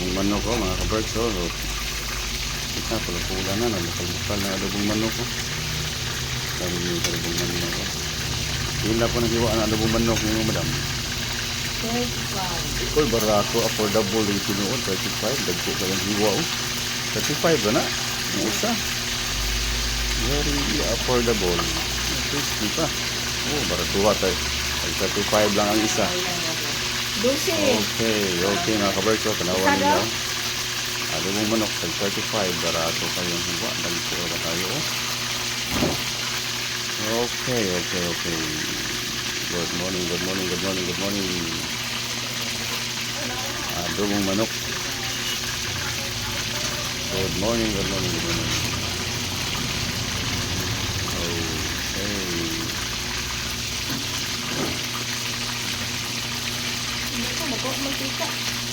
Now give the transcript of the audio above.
adobong manok ko mga kaberks. So, kita pula-pula na, nalukal-lukal na adobong manok ko. Dami yung adobong manok ko. Hila po naghiwa ang adobong manok yung madam. 35. Uy, barato, affordable yung tinuod, 35. Dagko ka lang hiwa o. 35 ba na? Yung isa. Very affordable. 50 pa. Oh, baratuwa tayo. 35 lang ang isa. 12. Okay mga kaberks. Tanawan Isa daw? ninyo. Ano mong manok, 35. Barato kayo ang hiwa. Dagko ba tayo o. Okay. Good morning. Adobong manok. Good morning. Okay. Hindi ko mag-mantika.